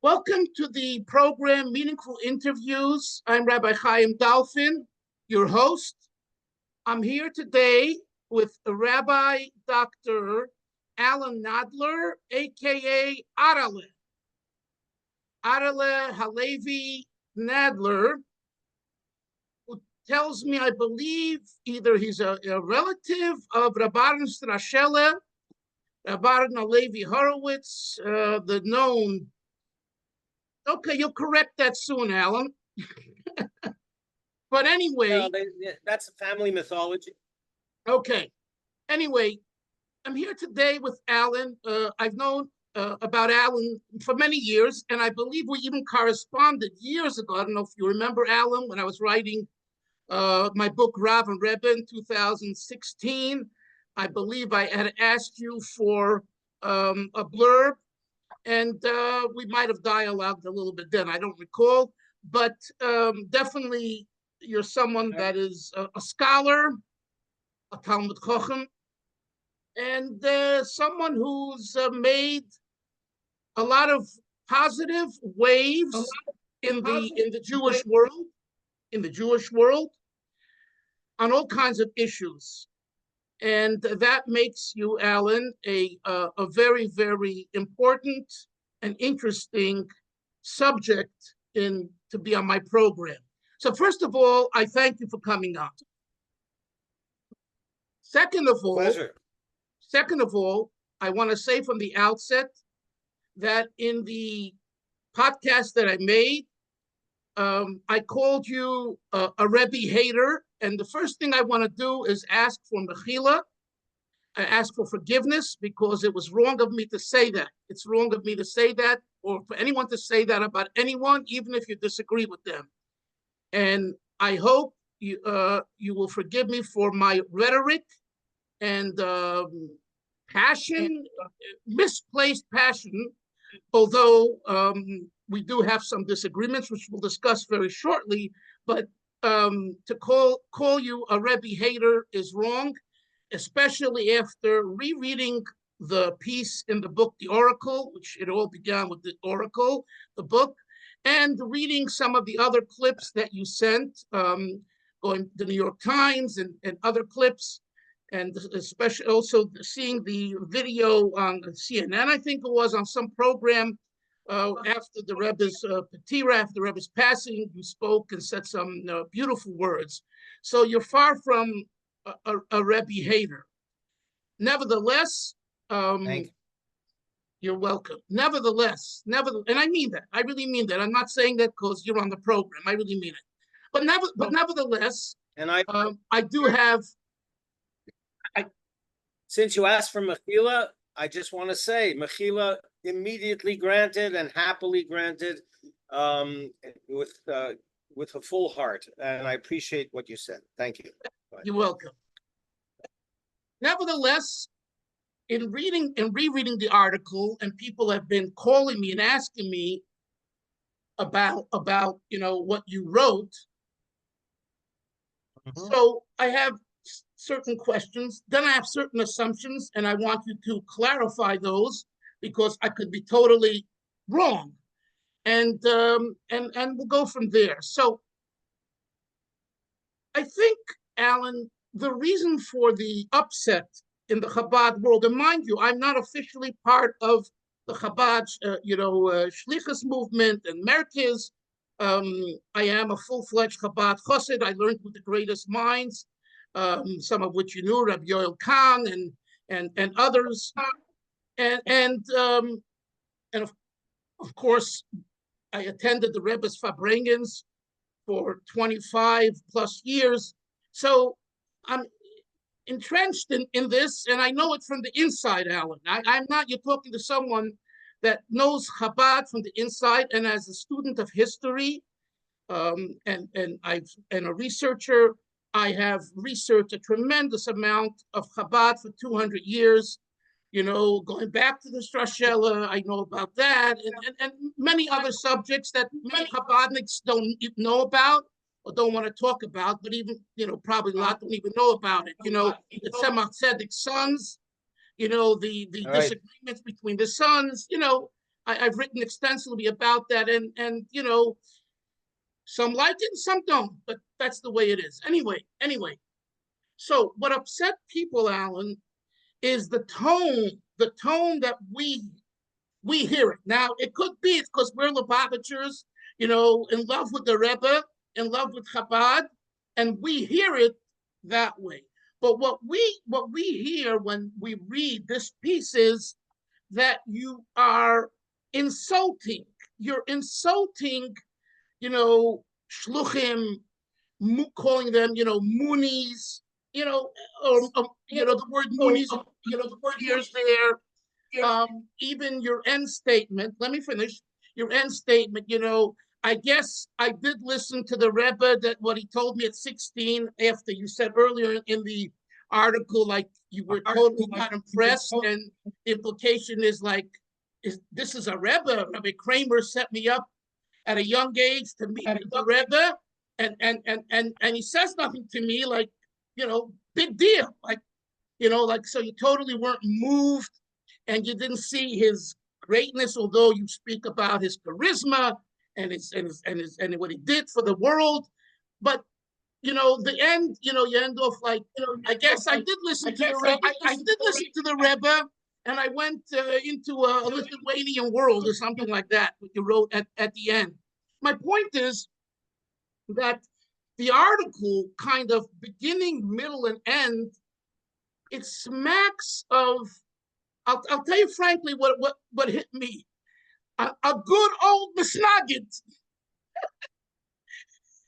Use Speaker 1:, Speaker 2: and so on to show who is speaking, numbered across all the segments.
Speaker 1: Welcome to the program Meaningful Interviews. I'm Rabbi Chaim Dalfin, your host. I'm here today with Rabbi Dr. Alan Nadler, aka Arale Halevi Nadler, who tells me, I believe, either he's a relative of Rabban Strashele, Rabban Levi Horowitz, the known. Okay, you'll correct that soon, Alan. But anyway.
Speaker 2: That's family mythology.
Speaker 1: Okay. Anyway, I'm here today with Alan. I've known about Alan for many years, and I believe we even corresponded years ago. I don't know if you remember, Alan, when I was writing my book, Rav and Rebbe, in 2016. I believe I had asked you for a blurb. And we might have dialogued a little bit then. I don't recall, but definitely you're someone that is a scholar, a Talmud Chochem, and someone who's made a lot of positive waves in the Jewish world, on all kinds of issues. And that makes you, Alan, a very, very important and interesting subject to be on my program. So first of all, I thank you for coming on. Second of all, I want to say from the outset that in the podcast that I made, I called you a Rebbe hater. And the first thing I want to do is ask for mechila, ask for forgiveness, because it was wrong of me to say that. It's wrong of me to say that, or for anyone to say that about anyone, even if you disagree with them. And I hope you will forgive me for my rhetoric and passion, misplaced passion, although we do have some disagreements, which we'll discuss very shortly, but to call you a Rebbe hater is wrong, especially after rereading the piece in the book, The Oracle, which it all began with The Oracle, the book, and reading some of the other clips that you sent, going to the New York Times and other clips, and especially also seeing the video on CNN, I think it was, on some program after the Rebbe's Petira, after the Rebbe's passing. You spoke and said some beautiful words. So you're far from a Rebbe hater. Nevertheless, you're welcome. Nevertheless, and I mean that. I really mean that. I'm not saying that because you're on the program. I really mean it. But nevertheless, and I do have.
Speaker 2: Since you asked for mechila, I just want to say mechila immediately granted and happily granted, with a full heart, and I appreciate what you said. Thank you.
Speaker 1: You're welcome. Nevertheless, in reading and rereading the article, and people have been calling me and asking me about what you wrote. Mm-hmm. So I have certain questions, then I have certain assumptions, and I want you to clarify those, because I could be totally wrong, and we'll go from there. So I think, Alan, the reason for the upset in the Chabad world, and mind you, I'm not officially part of the Chabad, Shlichus movement and Merkez. I am a full-fledged Chabad Chosid. I learned with the greatest minds, some of which you knew, Rabbi Yoel Kahn and others, and of course, I attended the Rebbe's farbrengens for 25 plus years. So I'm entrenched in this, and I know it from the inside, Alan. I'm not, you're talking to someone that knows Chabad from the inside, and as a student of history, and a researcher, I have researched a tremendous amount of Chabad for 200 years, going back to the Strashele. I know about that, and many other subjects that many Chabadniks don't know about or don't want to talk about, but even, probably a lot don't even know about it. The Tzemach Tzedek's sons, the disagreements between the sons, I've written extensively about that, and some like it, some don't, but that's the way it is. Anyway. So what upset people, Alan, is the tone that we hear it. Now, it could be it's because we're Lubavitchers, in love with the Rebbe, in love with Chabad, and we hear it that way. But what we hear when we read this piece is that you are insulting. You're insulting, shluchim, calling them, munis, the word munis, the word here's there. Even your end statement, let me finish. Your end statement, I guess I did listen to the Rebbe, that what he told me at 16, after you said earlier in the article, like you were totally not impressed, and the implication is like, this is a Rebbe. Rabbi Kramer set me up at a young age to meet the Rebbe, and he says nothing to me, like, big deal, like, so you totally weren't moved, and you didn't see his greatness, although you speak about his charisma and what he did for the world. But the end, you end off like, I guess I did listen to the Rebbe, and I went into a Lithuanian world or something like that, what you wrote at the end. My point is that the article, kind of beginning, middle, and end, it smacks of, I'll tell you frankly what hit me. A good old Misnaged.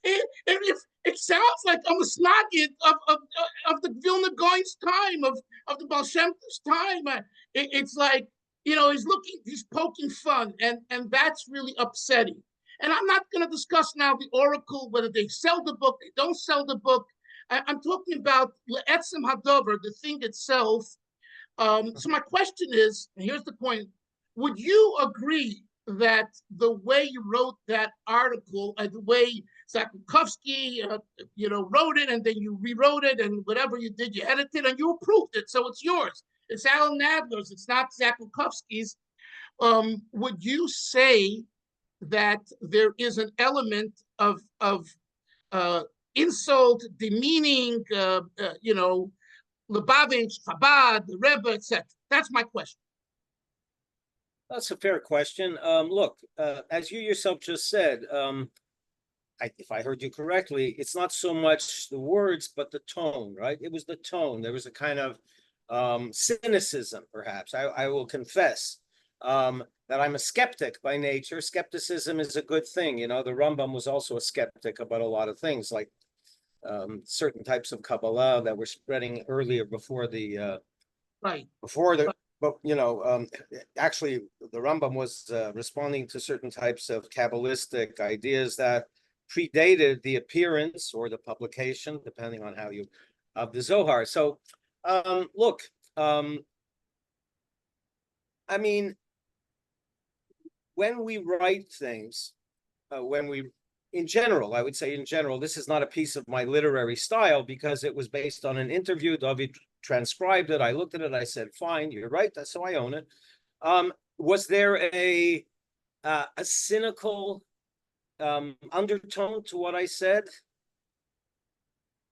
Speaker 1: It sounds like a Misnaged of the Vilna Gaon's time, of the Baal Shem Tov's time. It's like, he's poking fun, and that's really upsetting. And I'm not going to discuss now the oracle, whether they sell the book, they don't sell the book. I'm talking about Le'etzem Hadover, the thing itself. So my question is, and here's the point, would you agree that the way you wrote that article, the way Zakukowski, wrote it, and then you rewrote it, and whatever you did, you edited, and you approved it, so it's yours. It's Alan Nadler's, it's not Zakukowski's. Would you say that there is an element of insult, demeaning, Lubavitch, Chabad, the Rebbe, etc.? That's my question.
Speaker 2: That's a fair question. Look, as you yourself just said, if I heard you correctly, it's not so much the words, but the tone, right? It was the tone. There was a kind of cynicism, perhaps. I will confess that I'm a skeptic by nature. Skepticism is a good thing. The Rambam was also a skeptic about a lot of things, like certain types of Kabbalah that were spreading earlier before the but actually the Rambam was responding to certain types of Kabbalistic ideas that predated the appearance or the publication, depending on how you, of the Zohar. So look, I mean, when we write things, in general, I would say in general, this is not a piece of my literary style because it was based on an interview. David transcribed it. I looked at it. I said, fine, you're right. That's so I own it. Was there a cynical undertone to what I said?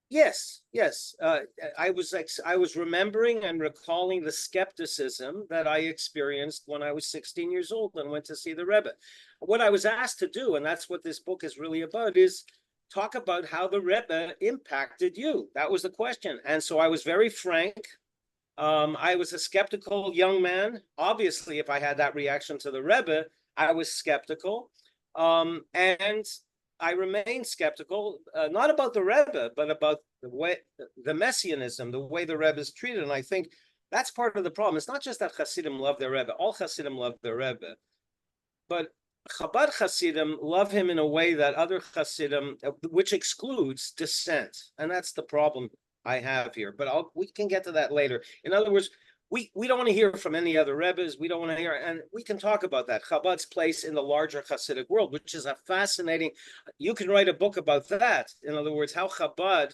Speaker 2: Yes. I was remembering and recalling the skepticism that I experienced when I was 16 years old and went to see the Rebbe. What I was asked to do, and that's what this book is really about, is talk about how the Rebbe impacted you. That was the question. And so I was very frank. I was a skeptical young man. Obviously, if I had that reaction to the Rebbe, I was skeptical. And I remain skeptical, not about the Rebbe, but about the way, the messianism, the way the Rebbe is treated. And I think that's part of the problem. It's not just that Hasidim love their Rebbe. All Hasidim love their Rebbe. But Chabad Hasidim love him in a way that other Hasidim, which excludes dissent. And that's the problem I have here. But we can get to that later. In other words, we don't want to hear from any other Rebbes. We don't want to hear, and we can talk about that. Chabad's place in the larger Hasidic world, which is a fascinating, you can write a book about that. In other words, how Chabad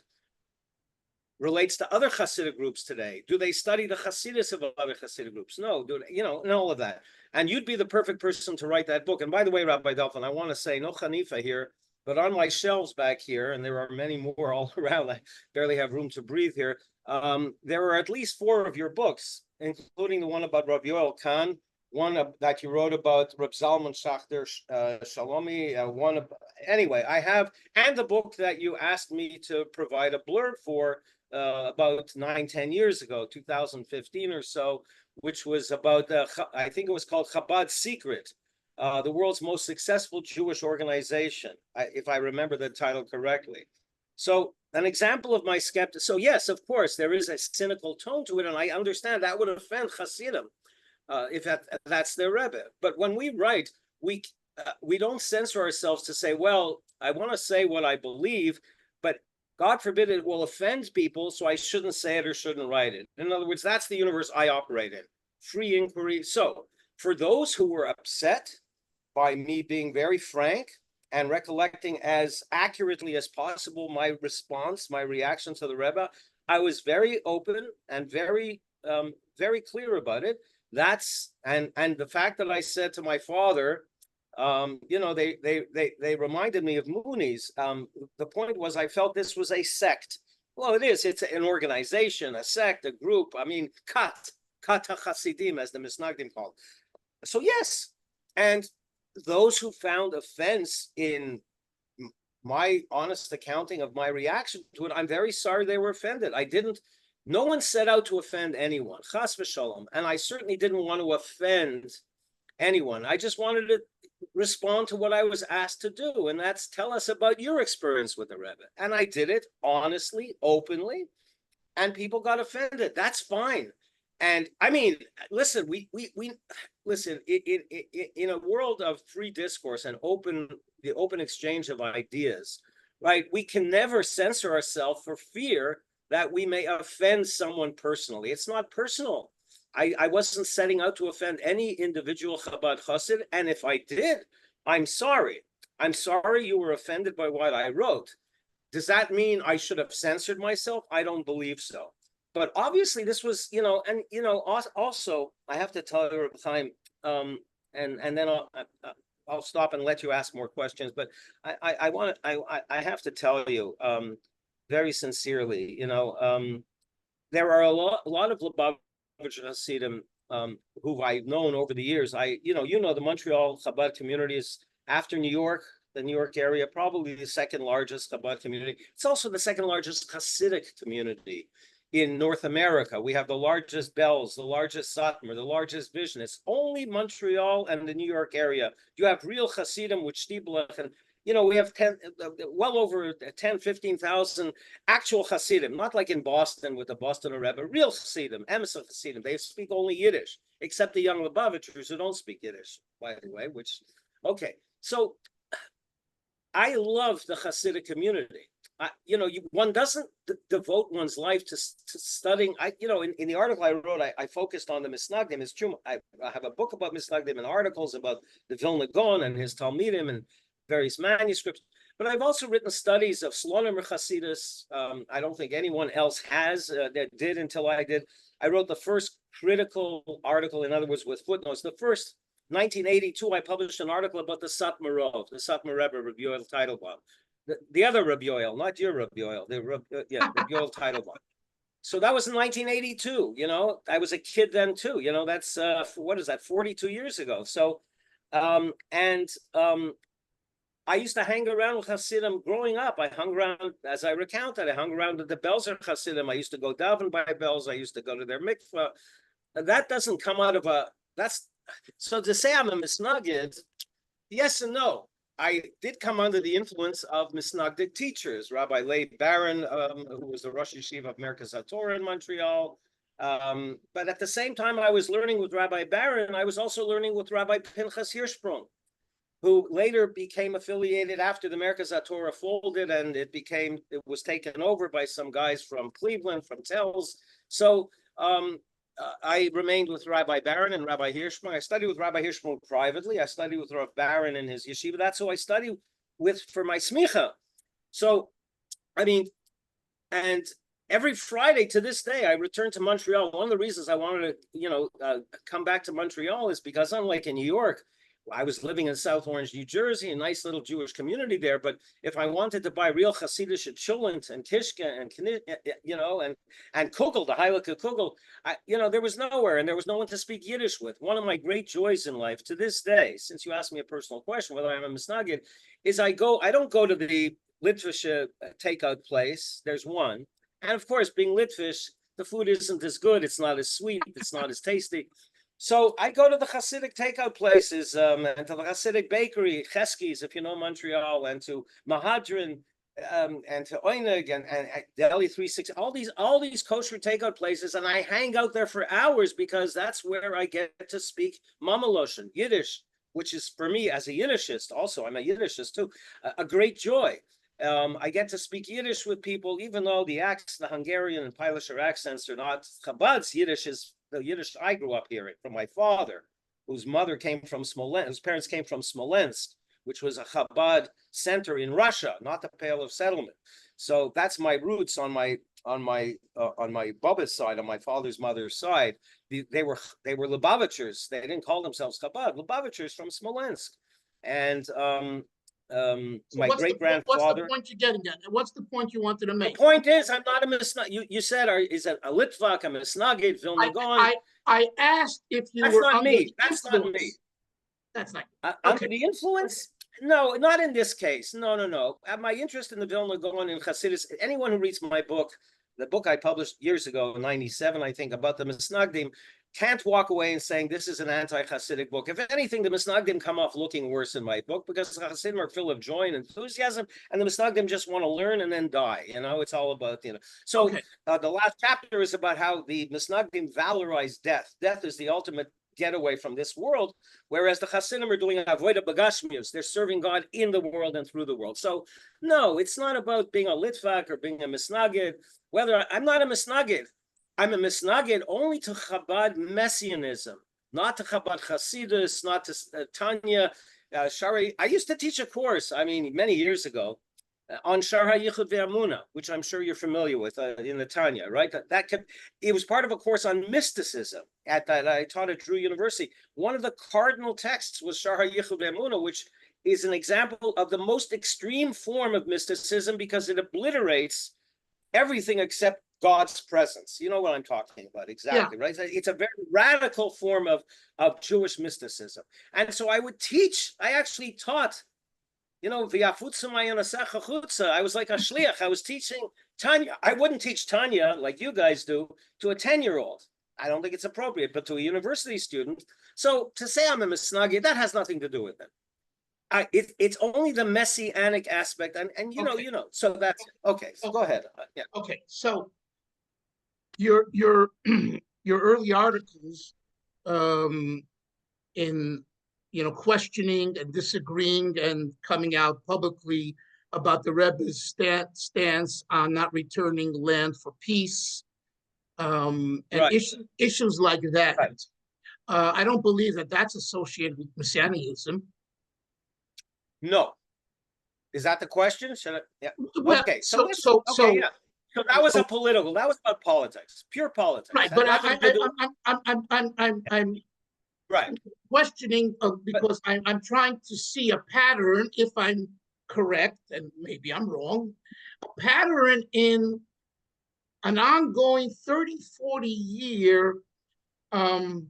Speaker 2: relates to other Hasidic groups today? Do they study the Chasidism of other Hasidic groups? No, and all of that. And you'd be the perfect person to write that book. And by the way, Rabbi Dalfin, I want to say, no Hanifa here, but on my shelves back here, and there are many more all around, I barely have room to breathe here, there are at least 4 of your books, including the one about Rabbi Yoel Kahn, one that you wrote about Reb Zalman Schachter Shalomi, anyway, I have, and the book that you asked me to provide a blurb for about 9-10 years ago, 2015 or so, which was about, I think it was called Chabad Secret, the world's most successful Jewish organization, if I remember the title correctly. So an example of my skepticism. So yes, of course, there is a cynical tone to it, and I understand that would offend Hasidim if that's their Rebbe. But when we write, we don't censor ourselves to say, well, I want to say what I believe, but God forbid it will offend people, so I shouldn't say it or shouldn't write it. In other words, that's the universe I operate in. Free inquiry. So for those who were upset by me being very frank and recollecting as accurately as possible my response, my reaction to the Rebbe, I was very open and very clear about it. And the fact that I said to my father, they reminded me of Moonies. The point was, I felt this was a sect. Well, it is. It's an organization, a sect, a group. I mean, kat Hasidim, as the Misnaged called. So yes, and those who found offense in my honest accounting of my reaction to it, I'm very sorry they were offended. No one set out to offend anyone, chas v'shalom, and I certainly didn't want to offend anyone. I just wanted to respond to what I was asked to do, and that's tell us about your experience with the Rebbe. And I did it honestly, openly, and people got offended. That's fine. And I mean, listen, we listen, in a world of free discourse and the open exchange of ideas, right? We can never censor ourselves for fear that we may offend someone personally. It's not personal. I wasn't setting out to offend any individual Chabad Chassid, and if I did, I'm sorry. I'm sorry you were offended by what I wrote. Does that mean I should have censored myself? I don't believe so. But obviously this was, also, I have to tell you, Rabbi Chaim, and then I'll stop and let you ask more questions, but I have to tell you very sincerely, there are a lot of Lubavitcher Hasidim who I've known over the years. The Montreal Chabad community is, after New York, the New York area, probably the second largest Chabad community. It's also the second largest Hasidic community in North America. We have the largest bells, the largest Satmar, the largest vision. It's only Montreal and the New York area. You have real Hasidim with Stiebelach, and we have well over 10, 15,000 actual Hasidim, not like in Boston with the Boston Rebbe, real Hasidim, emissaries Hasidim. They speak only Yiddish, except the young Lubavitchers who don't speak Yiddish, by the way, okay. So I love the Hasidic community. One doesn't devote one's life to studying. In the article I wrote, I focused on the Misnaged. It's true. I have a book about Misnaged and articles about the Vilna Gaon and his Talmidim and various manuscripts. But I've also written studies of Slonim Chasidus. I don't think anyone else has that did until I did. I wrote the first critical article, in other words, with footnotes. The first 1982, I published an article about the Satmar Rebbe, Rabbi Yoel Teitelbaum. The other Rabbi Yoel, not your Rabbi Yoel, Rabbi Yoel Teitelbaum. So that was in 1982. I was a kid then too. That's what is that? 42 years ago. So, I used to hang around with Hasidim growing up. I hung around, as I recounted, I hung around with the Belzer Hasidim. I used to go daven by Belz. I used to go to their mikvah. That doesn't come out of so to say I'm a Misnaged, yes and no. I did come under the influence of Misnaged teachers, Rabbi Leib Baron, who was the Rosh Yeshiva of Merkaz HaTorah in Montreal. But at the same time I was learning with Rabbi Baron, I was also learning with Rabbi Pinchas Hirschsprung, who later became affiliated after the Merkaz HaTorah folded, and it was taken over by some guys from Cleveland, from Telz. So I remained with Rabbi Baron and Rabbi Hirschsprung. I studied with Rabbi Hirschsprung privately. I studied with Rabbi Baron in his yeshiva. That's who I studied with for my smicha. So, I mean, and every Friday to this day, I return to Montreal. One of the reasons I wanted to, come back to Montreal is because unlike in New York, I was living in South Orange, New Jersey, a nice little Jewish community there. But if I wanted to buy real Hasidic cholent and kishka and kugel, the Heilige kugel, there was nowhere, and there was no one to speak Yiddish with. One of my great joys in life to this day, since you asked me a personal question whether I'm a Misnaged, is I don't go to the Litvish takeout place. There's one, and of course, being Litvish, the food isn't as good. It's not as sweet. It's not as tasty. So I go to the Hasidic takeout places, and to the Hasidic bakery, Cheskis, if you know Montreal, and to Mahadrin, and to Oinig, and Deli 360, all these kosher takeout places, and I hang out there for hours because that's where I get to speak Mamaloshen, Yiddish, which is for me as a Yiddishist, also I'm a Yiddishist too, a great joy. I get to speak Yiddish with people, even though the Hungarian and Pilisher accents are not. Chabad's Yiddish is the Yiddish I grew up hearing from my father, whose mother came from Smolensk, whose parents came from Smolensk, which was a Chabad center in Russia, not the Pale of Settlement. So that's my roots on my Bubba's side, on my father's mother's side. They were Lubavitchers. They didn't call themselves Chabad. Lubavitchers from Smolensk, and my great-grandfather.
Speaker 1: What's the point you're getting at? What's the point you wanted to make?
Speaker 2: The point is, I'm not a Misnaged. You said, is it a Litvak, a Misnaged, Vilna Gaon?
Speaker 1: I asked if you
Speaker 2: That's
Speaker 1: were
Speaker 2: not
Speaker 1: under
Speaker 2: me.
Speaker 1: the
Speaker 2: That's
Speaker 1: influence.
Speaker 2: not me.
Speaker 1: That's not
Speaker 2: Under the influence? No, not in this case. No. My interest in the Vilna Gaon in Chasidis, anyone who reads my book, the book I published years ago, in 97, I think, about the Misnagdim, can't walk away and saying this is an anti-Hasidic book. If anything, the Misnagdim come off looking worse in my book because the Hasidim are full of joy and enthusiasm, and the Misnagdim just want to learn and then die. It's all about, So
Speaker 1: Okay.
Speaker 2: The last chapter is about how the Misnagdim valorize death. Death is the ultimate getaway from this world, whereas the Hasidim are doing avodah bagashmius. They're serving God in the world and through the world. So no, it's not about being a Litvak or being a Misnaged. I'm not a Misnaged. I'm a Misnaged only to Chabad messianism, not to Chabad Chasidus, not to Tanya, Shari. I used to teach a course, many years ago, on Shar HaYichud Ve'amuna, which I'm sure you're familiar with in the Tanya, right? It was part of a course on mysticism that I taught at Drew University. One of the cardinal texts was Shar HaYichud Ve'amuna, which is an example of the most extreme form of mysticism because it obliterates everything except God's presence. You know what I'm talking about, exactly, yeah. Right? It's a very radical form of Jewish mysticism. And so I actually taught, I was like a shliach. I was teaching Tanya. I wouldn't teach Tanya like you guys do to a 10-year-old. I don't think it's appropriate, but to a university student. So to say I'm a Misnaged, that has nothing to do with it. It's only the messianic aspect, and okay. So that's okay. So go ahead. Yeah.
Speaker 1: Okay. So your early articles, in questioning and disagreeing and coming out publicly about the Rebbe's stance on not returning land for peace, and right. issues like that. Right. I don't believe that that's associated with messianism.
Speaker 2: No. Is that the question? Should I? Yeah.
Speaker 1: Well,
Speaker 2: okay.
Speaker 1: So
Speaker 2: that was a political. That was about politics, pure politics.
Speaker 1: Right, but I'm
Speaker 2: right
Speaker 1: questioning because I'm trying to see a pattern. If I'm correct, and maybe I'm wrong, a pattern in an ongoing 30, 40 year, I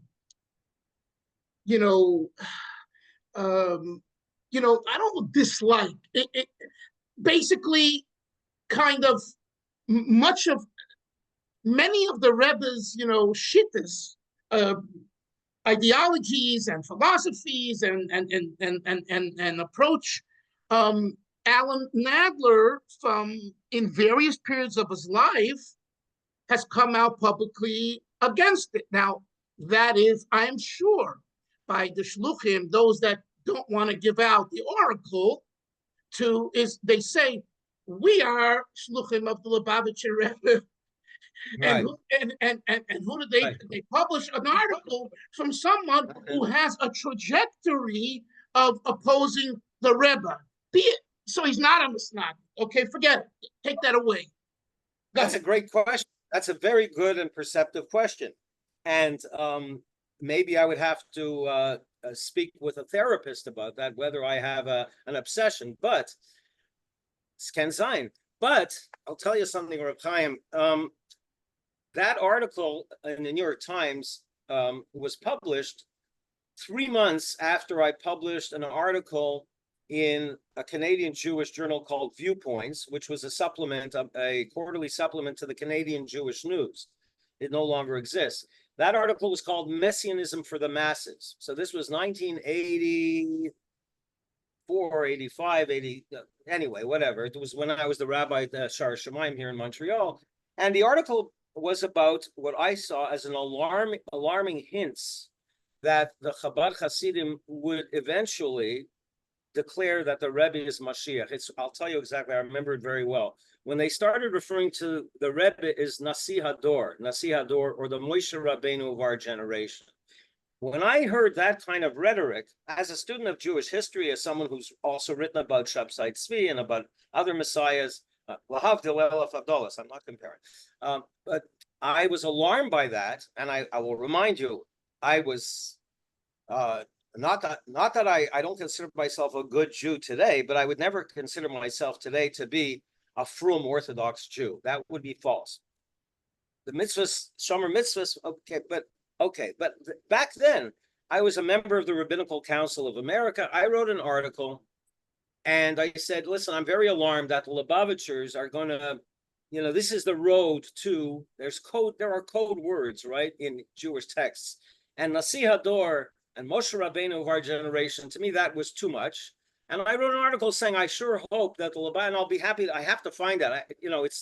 Speaker 1: don't dislike it. Basically, kind of many of the Rebbe's, shittas, ideologies and philosophies and approach. Alan Nadler, in various periods of his life, has come out publicly against it. Now, that is, I am sure, by the shluchim, those that don't want to give out the oracle, they say, we are shluchim of the Lubavitcher Rebbe. Right. And who did they? Right. They publish an article from someone who has a trajectory of opposing the Rebbe. So he's not a Misnaged. Okay, forget it. Take that away.
Speaker 2: That's a great question. That's a very good and perceptive question. And maybe I would have to speak with a therapist about that, whether I have an obsession, but it's Ken Sein. But I'll tell you something, Rabbi Chaim. That article in the New York Times was published 3 months after I published an article in a Canadian Jewish journal called Viewpoints, which was a quarterly supplement to the Canadian Jewish News. It no longer exists. That article was called Messianism for the Masses. So this was 1984, 85, 80, anyway, whatever. It was when I was the rabbi at Shar Shemaim here in Montreal. And the article was about what I saw as an alarming hints that the Chabad Hasidim would eventually declare that the Rebbe is Mashiach. I'll tell you exactly, I remember it very well. When they started referring to the Rebbe as Nasi Hador, or the Moshe Rabbeinu of our generation. When I heard that kind of rhetoric, as a student of Jewish history, as someone who's also written about Shabtai Tzvi and about other messiahs, Lahavdil Elef Avdolos, I'm not comparing, but I was alarmed by that, and I will remind you, I was not that I don't consider myself a good Jew today, but I would never consider myself today to be a frum Orthodox Jew. That would be false. The mitzvahs, shomer mitzvahs, okay, but back then I was a member of the Rabbinical Council of America. I wrote an article, and I said, listen, I'm very alarmed that the Lubavitchers are going to, this is the road to. There are code words, right, in Jewish texts, and Nasi Hador and Moshe Rabbeinu of our generation, to me, that was too much. And I wrote an article saying, I sure hope that the Laban, and I'll be happy, I have to find that.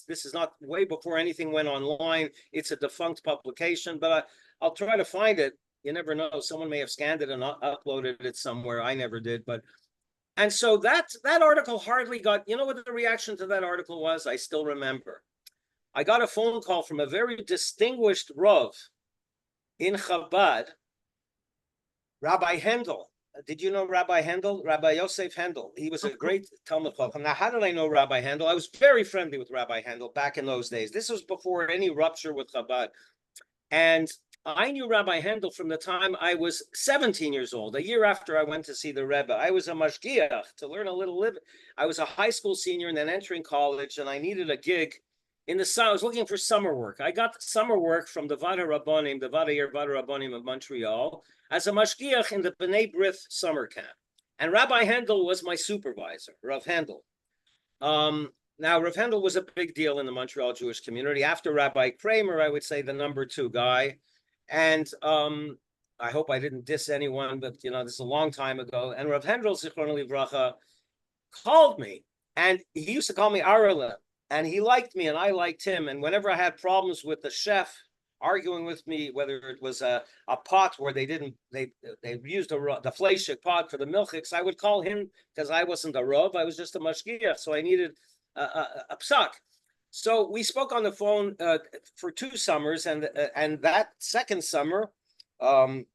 Speaker 2: This is not way before anything went online. It's a defunct publication, but I'll try to find it. You never know. Someone may have scanned it and uploaded it somewhere. I never did. And so that article hardly got, what the reaction to that article was? I still remember. I got a phone call from a very distinguished Rav in Chabad, Rabbi Hendel. Did you know Rabbi Hendel? Rabbi Yosef Hendel. He was a great Talmud Chacham. Now, how did I know Rabbi Hendel? I was very friendly with Rabbi Hendel back in those days. This was before any rupture with Chabad. And I knew Rabbi Hendel from the time I was 17 years old, a year after I went to see the Rebbe. I was a mashgiach to learn a little living. I was a high school senior and then entering college, and I needed a gig in the summer. I was looking for summer work. I got summer work from the Vada Rabbanim, the Vada Rabbanim of Montreal, as a mashgiach in the B'nai B'rith summer camp. And Rabbi Hendel was my supervisor, Rav Hendel. Now, Rav Hendel was a big deal in the Montreal Jewish community. After Rabbi Kramer, I would say the number 2 guy. And I hope I didn't diss anyone, but, this is a long time ago. And Rav Hendel, Zichron Livracha, called me. And he used to call me Arala. And he liked me and I liked him. And whenever I had problems with the chef arguing with me, whether it was a pot where they used the fleishik pot for the milchiks, I would call him because I wasn't a rav, I was just a mashgiach, so I needed a psak. So we spoke on the phone for 2 summers, and that second summer,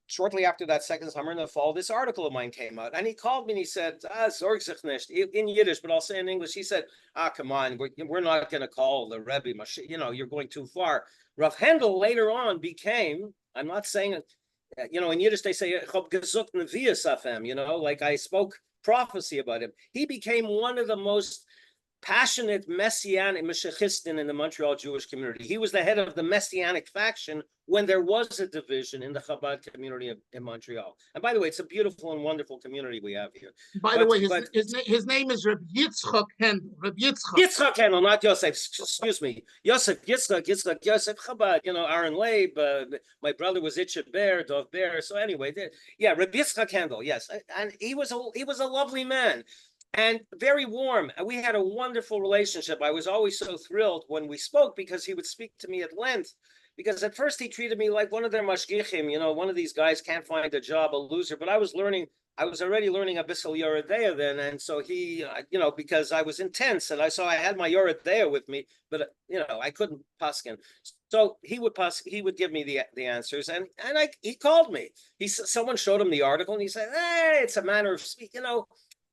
Speaker 2: shortly after that second summer in the fall, this article of mine came out, and he called me and he said, "Sorg sich nicht," in Yiddish, but I'll say in English. He said, come on, we're not going to call the Rebbe, you're going too far. Rav Hendel later on became, I'm not saying it, in Yiddish they say, like I spoke prophecy about him. He became one of the most passionate messianic messianism in the Montreal Jewish community. He was the head of the messianic faction when there was a division in the Chabad community in Montreal. And by the way, it's a beautiful and wonderful community we have here.
Speaker 1: By the way, his name is Rabbi Yitzchak Hendel. Rabbi Yitzchak.
Speaker 2: Yitzchak Hendel, not Yosef. Excuse me. Yosef Chabad, Aaron Leib. My brother was Itcheb Ber, Dov Ber. So anyway, Rabbi Yitzchak Hendel, yes. And he was a lovely man. And very warm. We had a wonderful relationship. I was always so thrilled when we spoke because he would speak to me at length. Because at first he treated me like one of their mashgichim, one of these guys can't find a job, a loser. But I was already learning a Bissel Yoredeya then. And so he, because I was intense and I had my Yoredeya with me, but, I couldn't paskin. So he would give me the answers. And he called me. Someone showed him the article and he said, hey, it's a manner of speaking,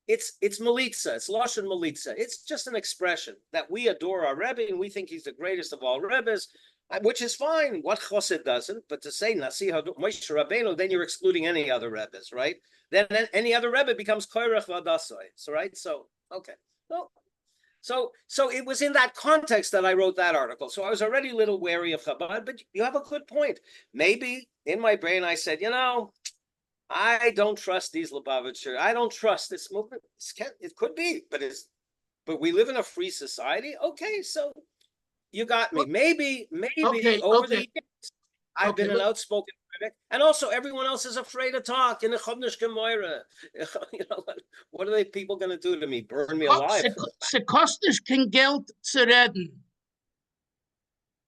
Speaker 2: it's Melitza, it's Lashon Melitza. It's just an expression that we adore our Rebbe and we think he's the greatest of all Rebbes, which is fine. What Chosid doesn't, but to say Nasi Moshe Rabbeinu, then you're excluding any other Rebbes, right? Then any other Rebbe becomes Koirach Vadasoy. So right, so okay, well. So it was in that context that I wrote that article. So I was already a little wary of Chabad, but you have a good point. Maybe in my brain I said, I don't trust these Lubavitcher. I don't trust this movement. It could be, but we live in a free society. Okay, so you got me. Maybe over the years I've been an outspoken critic, and also everyone else is afraid to talk in the Chodnish Gemoira. What are people going to do to me? Burn me alive?
Speaker 1: Se kostet kein Geld zu reden.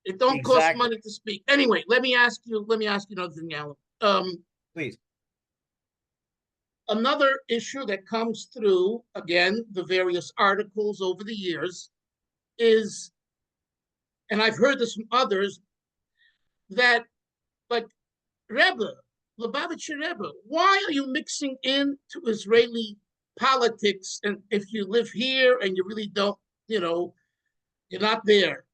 Speaker 1: It don't cost money to speak. Anyway, let me ask you another thing, Alan.
Speaker 2: Please.
Speaker 1: Another issue that comes through, again, the various articles over the years is, and I've heard this from others, that like Rebbe, Lubavitcher Rebbe, why are you mixing into Israeli politics? And if you live here and you really don't, you're not there.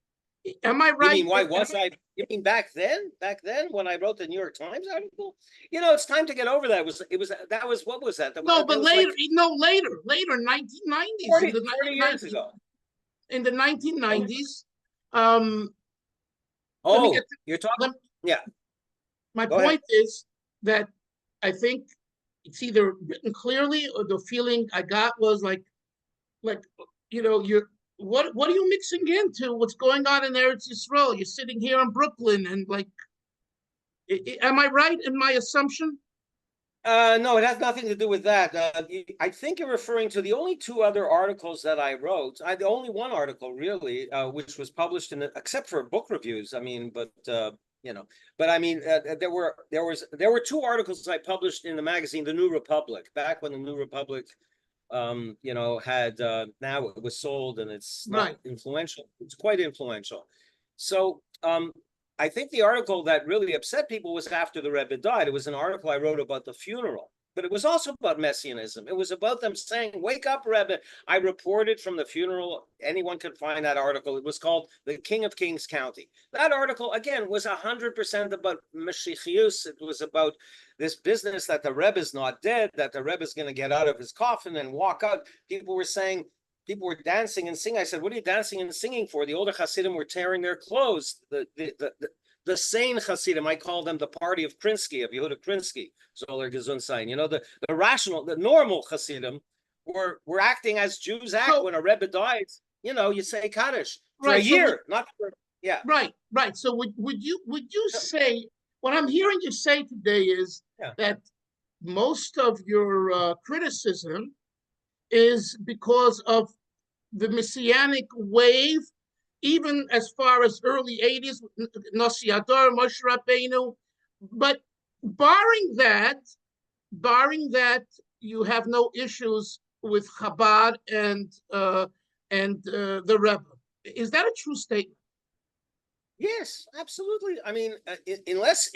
Speaker 1: Am I right?
Speaker 2: You mean why was I? You mean back then? Back then, when I wrote the New York Times article? It's time to get over that. What was that?
Speaker 1: No, but later, later, 1990s.
Speaker 2: 40 years ago.
Speaker 1: In the 1990s.
Speaker 2: You're talking? Yeah.
Speaker 1: My point is that I think it's either written clearly or the feeling I got was like you're what are you mixing into? What's going on in Eretz Yisrael? You're sitting here in Brooklyn and am I right in my assumption?
Speaker 2: No, it has nothing to do with that. I think you're referring to the only two other articles that I wrote. The only one article really, which was published except for book reviews. There were two articles I published in the magazine, The New Republic, back when The New Republic, had now it was sold and it's not influential. It's quite influential. So I think the article that really upset people was after the Rebbe died. It was an article I wrote about the funeral, but it was also about messianism. It was about them saying, "Wake up, Rebbe." I reported from the funeral. Anyone could find that article. It was called "The King of Kings County." That article, again, was 100% about Mashiachiyus. It was about this business that the Rebbe is not dead, that the Rebbe is going to get out of his coffin and walk out. People were dancing and singing. I said, "What are you dancing and singing for?" The older Hasidim were tearing their clothes. The sane Hasidim, I call them the party of Krinsky, of Yehuda Krinsky, Zoller Gesundsein. The rational, the normal Hasidim were acting as Jews act when a Rebbe dies. You say Kaddish for a year, not for, yeah.
Speaker 1: Right. So would you say, what I'm hearing you say today is that most of your criticism is because of the Messianic wave, even as far as early 80s, Nasi Adar, Moshe Rabbeinu. But barring that, you have no issues with Chabad and the Rebbe. Is that a true statement?
Speaker 2: Yes, absolutely. Unless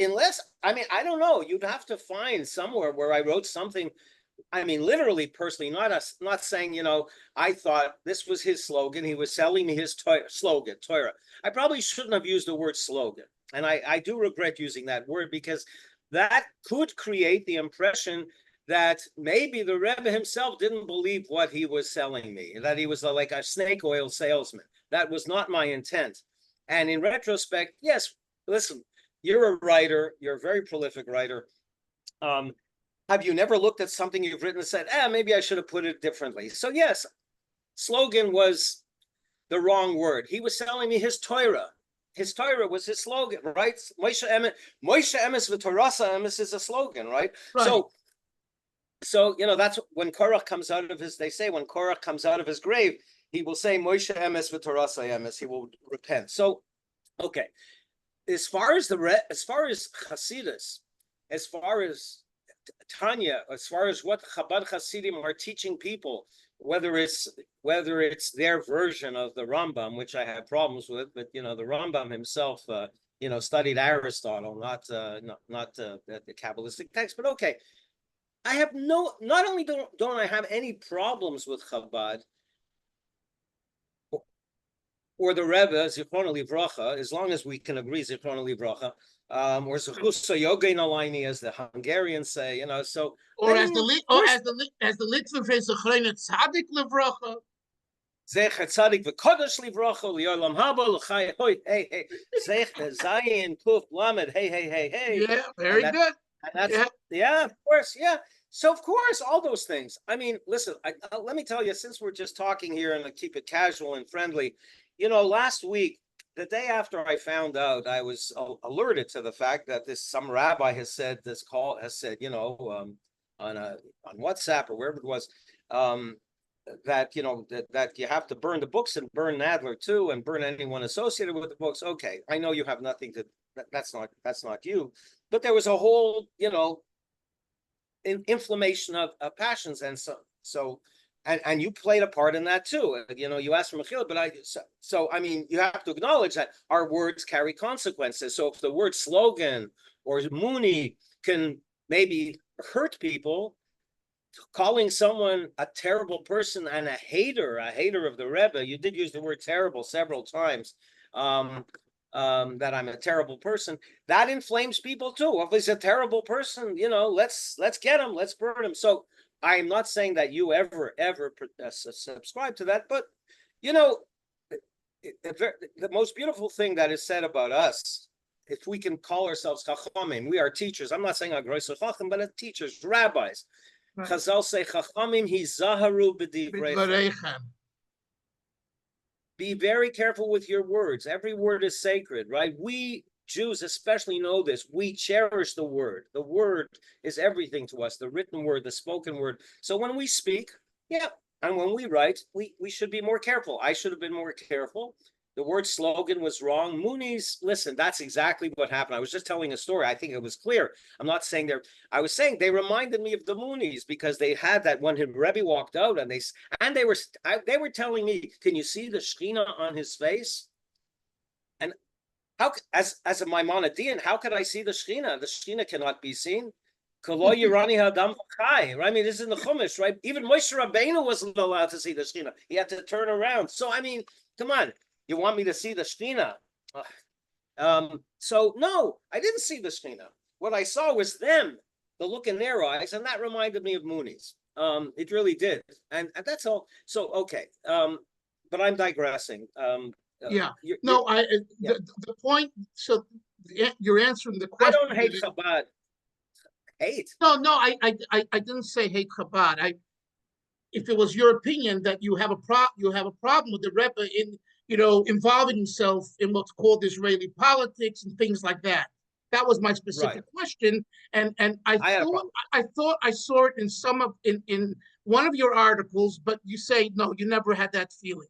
Speaker 2: I don't know. You'd have to find somewhere where I wrote something. Literally, personally, not saying, I thought this was his slogan. He was selling me his slogan, Torah. I probably shouldn't have used the word slogan. And I do regret using that word because that could create the impression that maybe the Rebbe himself didn't believe what he was selling me, that he was like a snake oil salesman. That was not my intent. And in retrospect, yes, listen, you're a writer. You're a very prolific writer. Have you never looked at something you've written and said, maybe I should have put it differently? So yes, slogan was the wrong word. He was selling me his Torah. His Torah was his slogan, right? Moshe emes v'torasa emes is a slogan, right? So that's when Korach comes out of his, they say when Korach comes out of his grave, he will say Moshe emes v'torasa emes, he will repent. So, okay. As far as Chasidus, as far as Tanya, as far as what Chabad Hasidim are teaching people, whether it's their version of the Rambam, which I have problems with, but the Rambam himself, studied Aristotle, not the Kabbalistic text. But okay, I have not only don't I have any problems with Chabad or the Rebbe, Zichrono Livracha, as long as we can agree, Zichrono Livracha, or Zechusa Yogein Alaini, as the Hungarians say, so.
Speaker 1: Or as the Litva phrase, Zichrono Tzadik Livracha.
Speaker 2: Zecher Tzadik v'Kodesh Livracha, Li'olam Haba, L'chai, hey, Zecher Zayin Kuf Lamed, hey.
Speaker 1: Yeah, very good.
Speaker 2: And that's, yeah, of course, yeah. So, of course, all those things. I mean, listen, let me tell you, since we're just talking here and I keep it casual and friendly, last week, the day after I found out, I was alerted to the fact that some rabbi has said on WhatsApp or wherever it was, that you have to burn the books and burn Nadler too, and burn anyone associated with the books. Okay, I know you have nothing to. That's not you. But there was a whole, inflammation of passions, and so. And you played a part in that too. You asked for Mechila, but I mean, you have to acknowledge that our words carry consequences. So if the word slogan or Muni can maybe hurt people, calling someone a terrible person and a hater of the Rebbe, you did use the word terrible several times, that I'm a terrible person, that inflames people too. If he's a terrible person, let's get him, let's burn him. So I'm not saying that you ever subscribe to that, but the most beautiful thing that is said about us, if we can call ourselves chachamim, we are teachers. I'm not saying agrois chacham, but teachers, rabbis. Right. Chazal say chachamim hizaharu b'divreichem. Be very careful with your words. Every word is sacred, right? We Jews especially know this. We cherish the word. The word is everything to us, the written word, the spoken word. So when we speak, and when we write, we should be more careful. I should have been more careful. The word slogan was wrong. Moonies, listen, that's exactly what happened. I was just telling a story. I think it was clear. I'm not saying I was saying they reminded me of the Moonies because they had that when Rebbe walked out and they were telling me, can you see the Shekhinah on his face? And how, as a Maimonidean, how could I see the Shekhinah? The Shekhinah cannot be seen. I mean, this is in the Chumash, right? Even Moshe Rabbeinu wasn't allowed to see the Shekhinah. He had to turn around. So, I mean, come on. You want me to see the Shekhinah? So, no, I didn't see the Shekhinah. What I saw was them, the look in their eyes, and that reminded me of Moonies. It really did. And that's all. So, okay. But I'm digressing.
Speaker 1: The point, so you're answering the question.
Speaker 2: I don't hate Chabad. Hate?
Speaker 1: No, I didn't say hate Chabad. If it was your opinion that you have a problem with the Rebbe in involving himself in what's called Israeli politics and things like that. That was my specific question, and I thought I saw it in one of your articles, but you say no, you never had that feeling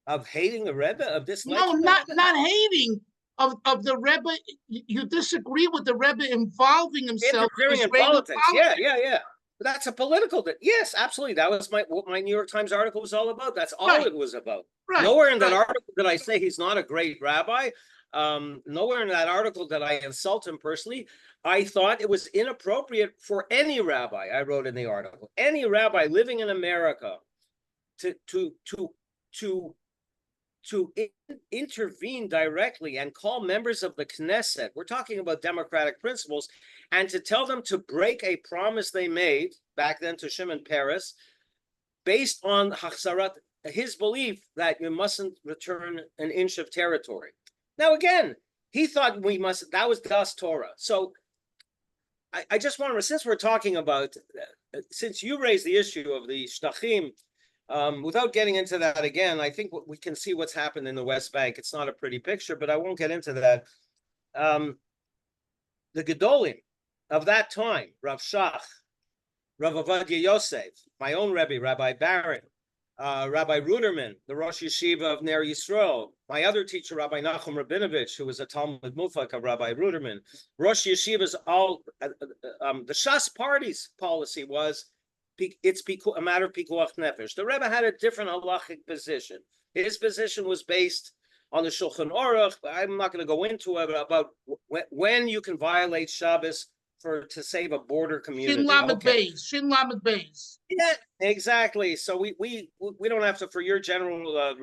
Speaker 2: of hating the Rebbe, of disliking.
Speaker 1: No, not hating of the Rebbe. You disagree with the Rebbe involving himself
Speaker 2: in politics. Yeah. That's a political. Yes, absolutely. That was what my New York Times article was all about. That's all it was about. Right. Nowhere in that article did I say he's not a great rabbi. Nowhere in that article did I insult him personally. I thought it was inappropriate for any rabbi, I wrote in the article, any rabbi living in America to intervene directly and call members of the Knesset, we're talking about democratic principles, and to tell them to break a promise they made back then to Shimon Peres, based on his belief that you mustn't return an inch of territory. Now, again, he thought that was Das Torah. So I just want to, since we're talking about, since you raised the issue of the Shtachim, without getting into that again, I think we can see what's happened in the West Bank. It's not a pretty picture, but I won't get into that. The Gedolim of that time, Rav Shach, Rav Avadia Yosef, my own Rebbe, Rabbi Barron, Rabbi Ruderman, the Rosh Yeshiva of Ner Yisrael, my other teacher, Rabbi Nachum Rabinovich, who was a Talmud Mufak of Rabbi Ruderman, Rosh Yeshivas, all the Shas party's policy was it's a matter of pikuach nefesh. The Rebbe had a different halachic position. His position was based on the Shulchan Aruch. I'm not going to go into it about when you can violate Shabbos to save a border community.
Speaker 1: Shin Lamed Beis. Shin Lamed Beis.
Speaker 2: Yeah, exactly. So we don't have to, for your general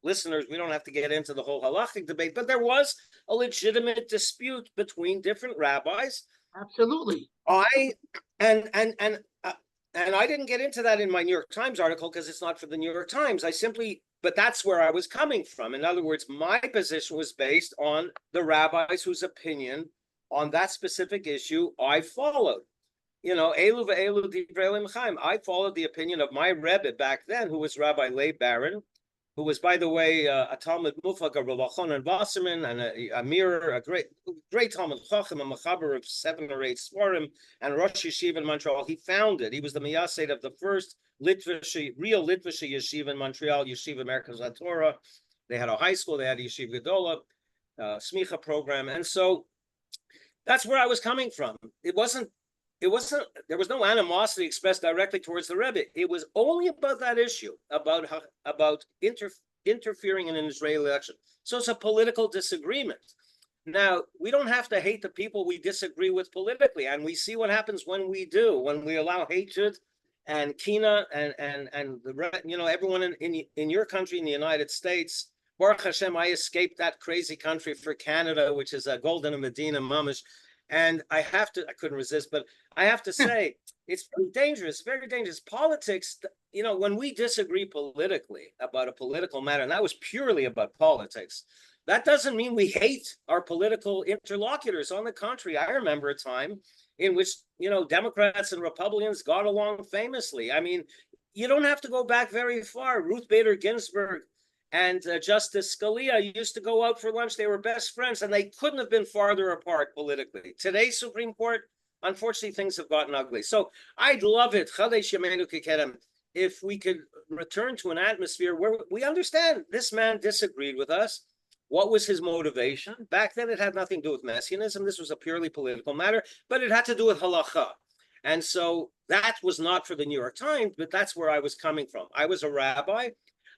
Speaker 2: listeners, we don't have to get into the whole halachic debate, but there was a legitimate dispute between different rabbis.
Speaker 1: Absolutely.
Speaker 2: And I didn't get into that in my New York Times article because it's not for the New York Times. But that's where I was coming from. In other words, my position was based on the rabbis whose opinion on that specific issue I followed. You know, Elu ve'elu divrei Elim Chaim. I followed the opinion of my Rebbe back then, who was Rabbi Leib Baron, who was, by the way, a Talmud Mufak of Rabbi Chaim Wasserman, and a mirror, a great Talmud Chacham, a Mechaber of 7 or 8 Svarim, and Rosh Yeshiva in Montreal. He was the Miyased of the first real Litvish Yeshiva in Montreal, Yeshiva Merkaz HaTorah. They had a high school, they had a Yeshiva Gedola, Smicha program, and so that's where I was coming from. There was no animosity expressed directly towards the Rebbe. It was only about that issue, about interfering in an Israeli election. So it's a political disagreement. Now, we don't have to hate the people we disagree with politically, and we see what happens when we do, when we allow hatred and kina and everyone in your country, in the United States. Baruch Hashem, I escaped that crazy country for Canada, which is a golden Medina mamish. And I couldn't resist, but I have to say, it's very dangerous. Politics, when we disagree politically about a political matter, and that was purely about politics, that doesn't mean we hate our political interlocutors. On the contrary, I remember a time in which, Democrats and Republicans got along famously. I mean, you don't have to go back very far. Ruth Bader Ginsburg and Justice Scalia used to go out for lunch. They were best friends, and they couldn't have been farther apart politically. Today's Supreme Court, unfortunately, things have gotten ugly. So I'd love it if we could return to an atmosphere where we understand this man disagreed with us. What was his motivation? Back then, it had nothing to do with messianism. This was a purely political matter, but it had to do with halacha. And so that was not for the New York Times, but that's where I was coming from. I was a rabbi.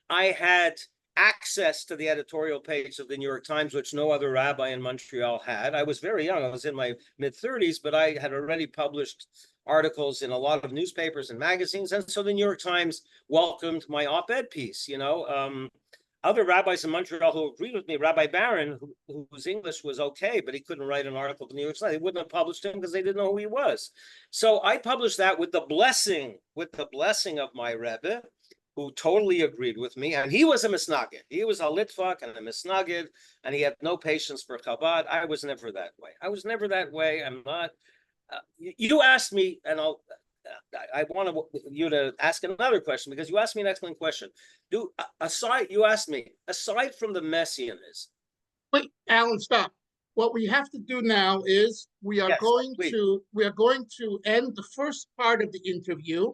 Speaker 2: I had access to the editorial page of the New York Times, which no other rabbi in Montreal had. I was very young. I was in my mid-30s, but I had already published articles in a lot of newspapers and magazines. And so the New York Times welcomed my op-ed piece. Other rabbis in Montreal who agreed with me, Rabbi Baron, whose English was okay, but he couldn't write an article for the New York Times. They wouldn't have published him because they didn't know who he was. So I published that with the blessing of my Rebbe, who totally agreed with me, and he was a Misnaged. He was a Litvak and a Misnaged, and he had no patience for Chabad. I was never that way. I'm not. You asked me, and I want you to ask another question, because you asked me an excellent question. You asked me, aside from the messianism.
Speaker 1: Wait, Alan, stop. What we have to do now is we are going to end the first part of the interview,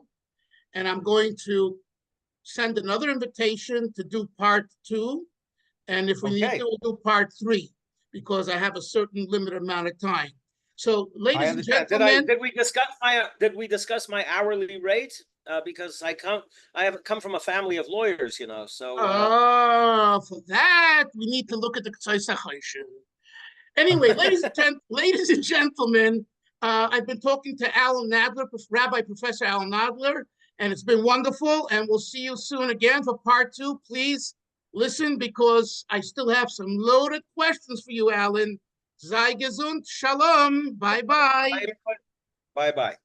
Speaker 1: and I'm going to send another invitation to do part 2. And if we need to, we'll do part 3, because I have a certain limited amount of time. So, ladies and gentlemen,
Speaker 2: did we discuss my hourly rate? Because I have come from a family of lawyers, So
Speaker 1: for that we need to look at the Chasidism. Anyway, ladies and gentlemen, I've been talking to Alan Nadler, Rabbi Professor Alan Nadler, and it's been wonderful. And we'll see you soon again for part 2. Please listen, because I still have some loaded questions for you, Alan. Sei gesund. Shalom. Bye-bye.
Speaker 2: Bye-bye.